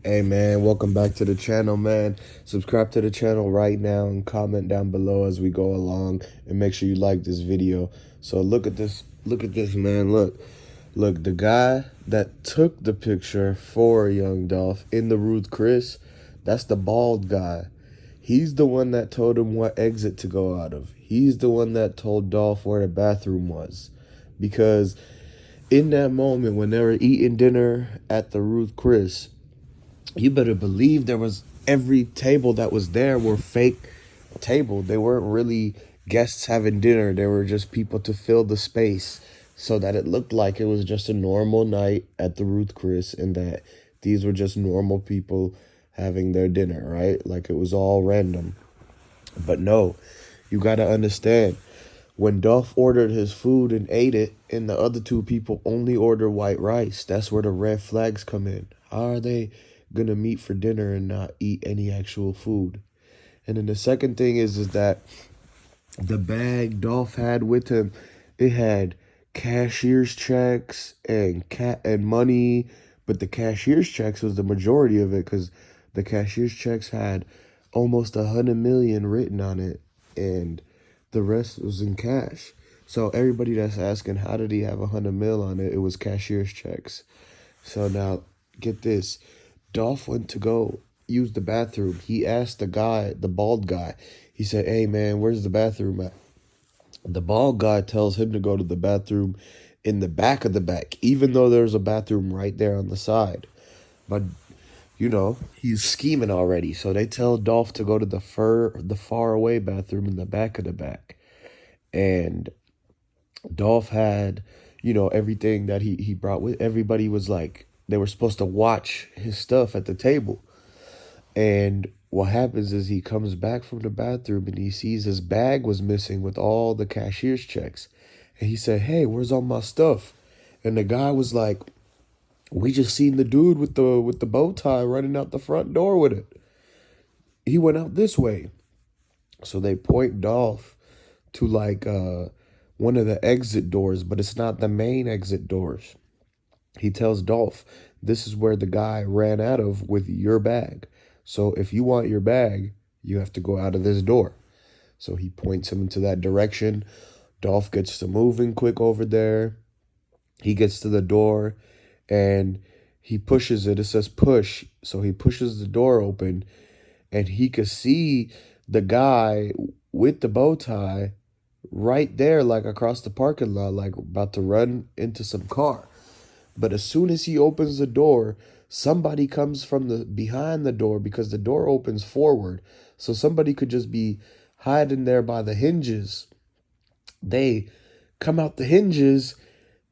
Hey man, welcome back to the channel, man. Subscribe to the channel right now and comment down below as we go along, and make sure you like this video. So look at this, man. Look, the guy that took the picture for young Dolph in the Ruth Chris, that's the bald guy. He's the one that told him what exit to go out of. He's the one that told Dolph where the bathroom was. Because in that moment when they were eating dinner at the Ruth Chris, you better believe there was every table that was there were fake table. They weren't really guests having dinner. They were just people to fill the space so that it looked like it was just a normal night at the Ruth Chris, and that these were just normal people having their dinner, right? Like it was all random. But no, you got to understand, when Dolph ordered his food and ate it, and the other two people only order white rice, that's where the red flags come in. How are they gonna meet for dinner and not eat any actual food? And then the second thing is that the bag Dolph had with him, it had cashier's checks and money, but the cashier's checks was the majority of it, because the cashier's checks had almost 100 million written on it, and the rest was in cash. So everybody that's asking how did he have 100 mil on it, it was cashier's checks. So now get this, Dolph went to go use the bathroom. He asked the guy, the bald guy, he said, "Hey man, where's the bathroom at?" The bald guy tells him to go to the bathroom in the back of the back, even though there's a bathroom right there on the side. But he's scheming already. So they tell Dolph to go to the far away bathroom in the back of the back. And Dolph had, everything that he brought with. Everybody was like, they were supposed to watch his stuff at the table. And what happens is he comes back from the bathroom and he sees his bag was missing with all the cashier's checks. And he said, "Hey, where's all my stuff?" And the guy was like, "We just seen the dude with the bow tie running out the front door with it. He went out this way." So they point Dolph to like one of the exit doors, but it's not the main exit doors. He tells Dolph, "This is where the guy ran out of with your bag. So if you want your bag, you have to go out of this door." So he points him into that direction. Dolph gets to moving quick over there. He gets to the door and he pushes it. It says push. So he pushes the door open and he could see the guy with the bow tie right there, like across the parking lot, like about to run into some car. But as soon as he opens the door, somebody comes from the behind the door, because the door opens forward. So somebody could just be hiding there by the hinges. They come out the hinges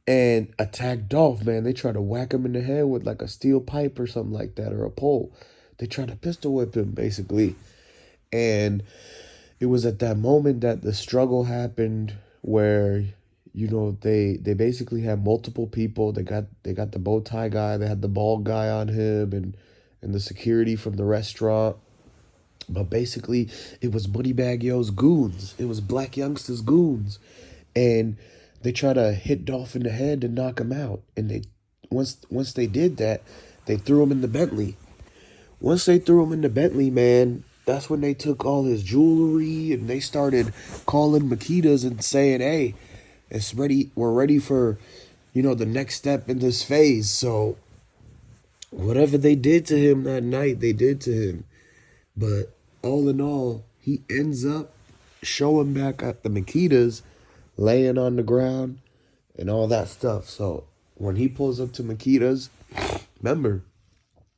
and attack Dolph, man. They try to whack him in the head with like a steel pipe or something like that, or a pole. They try to pistol whip him, basically. And it was at that moment that the struggle happened, where they basically had multiple people. They got the bow tie guy, they had the bald guy on him, and the security from the restaurant. But basically it was Moneybagg Yo's goons. It was Black Youngster's goons. And they try to hit Dolph in the head to knock him out. And they once they did that, they threw him in the Bentley. Once they threw him in the Bentley, man, that's when they took all his jewelry and they started calling Makedas and saying, "Hey, it's ready. We're ready for, the next step in this phase." So whatever they did to him that night, they did to him. But all in all, he ends up showing back at the Makedas, laying on the ground and all that stuff. So when he pulls up to Makedas, remember,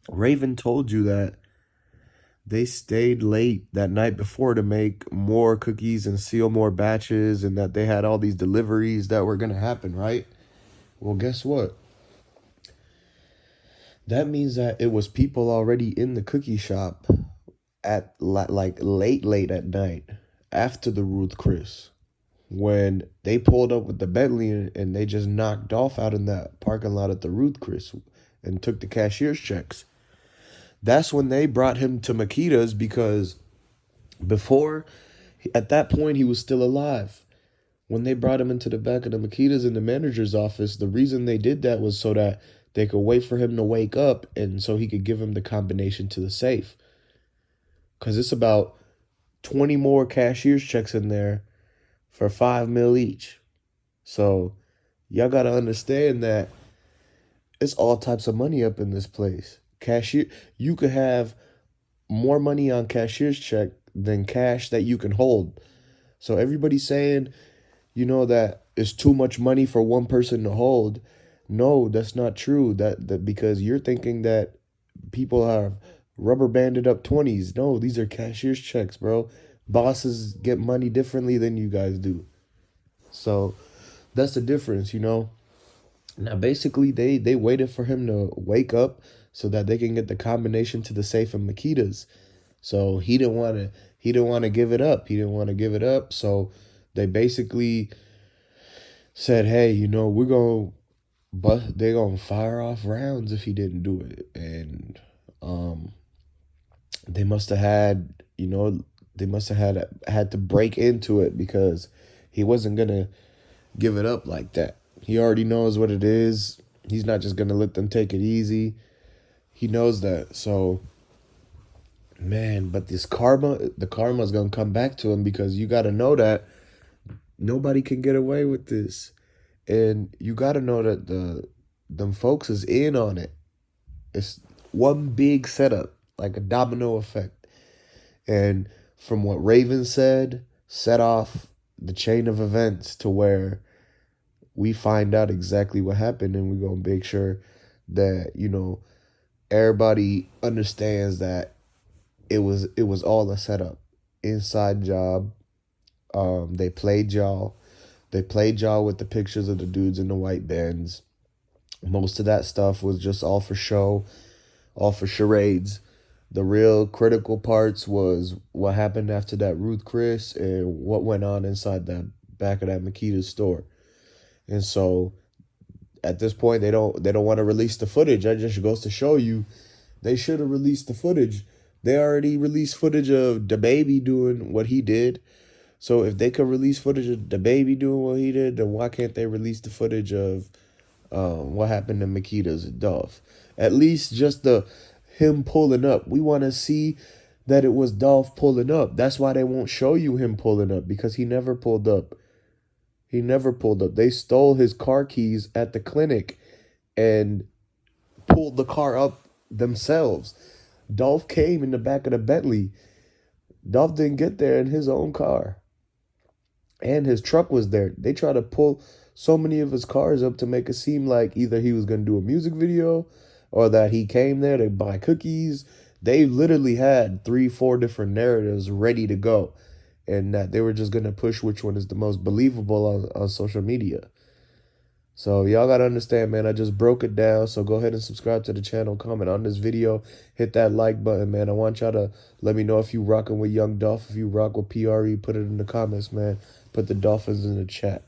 Raven told you that they stayed late that night before to make more cookies and seal more batches, and that they had all these deliveries that were going to happen, right? Well, guess what? That means that it was people already in the cookie shop at like late at night after the Ruth Chris, when they pulled up with the Bentley and they just knocked off out in that parking lot at the Ruth Chris and took the cashier's checks. That's when they brought him to Makedas, because before, at that point, he was still alive. When they brought him into the back of the Makedas in the manager's office, the reason they did that was so that they could wait for him to wake up, and so he could give him the combination to the safe. Because it's about 20 more cashier's checks in there for 5 mil each. So y'all got to understand that it's all types of money up in this place. Cashier, you could have more money on cashier's check than cash that you can hold. So everybody's saying, that it's too much money for one person to hold. No, that's not true. That because you're thinking that people have rubber banded up 20s. No, these are cashier's checks, bro. Bosses get money differently than you guys do. So that's the difference. Now basically they waited for him to wake up so that they can get the combination to the safe in Makedas. So he didn't want to give it up. He didn't want to give it up. So they basically said, "Hey, we're going but they're going to fire off rounds if he didn't do it." And they must have had, they must have had to break into it because he wasn't going to give it up like that. He already knows what it is. He's not just going to let them take it easy. He knows that. So, man, but the karma is going to come back to him because you got to know that nobody can get away with this. And you got to know that them folks is in on it. It's one big setup, like a domino effect. And from what Raven said, set off the chain of events to where we find out exactly what happened, and we're going to make sure that, everybody understands that it was all a setup, inside job. They played y'all. They played y'all with the pictures of the dudes in the white Benz. Most of that stuff was just all for show, all for charades. The real critical parts was what happened after that Ruth Chris and what went on inside that back of that Makedas store. And so at this point they don't want to release the footage. That just goes to show you they should have released the footage. They already released footage of the baby doing what he did. So if they could release footage of the baby doing what he did, then why can't they release the footage of what happened to Makedas and Dolph? At least just him pulling up. We want to see that it was Dolph pulling up. That's why they won't show you him pulling up, because he never pulled up. He never pulled up. They stole his car keys at the clinic and pulled the car up themselves. Dolph came in the back of the Bentley. Dolph didn't get there in his own car. And his truck was there. They tried to pull so many of his cars up to make it seem like either he was going to do a music video or that he came there to buy cookies. They literally had 3-4 different narratives ready to go, and that they were just going to push which one is the most believable on social media. So y'all got to understand, man, I just broke it down. So go ahead and subscribe to the channel, comment on this video, hit that like button, man. I want y'all to let me know if you rocking with Young Dolph, if you rock with PRE, put it in the comments, man. Put the Dolphins in the chat.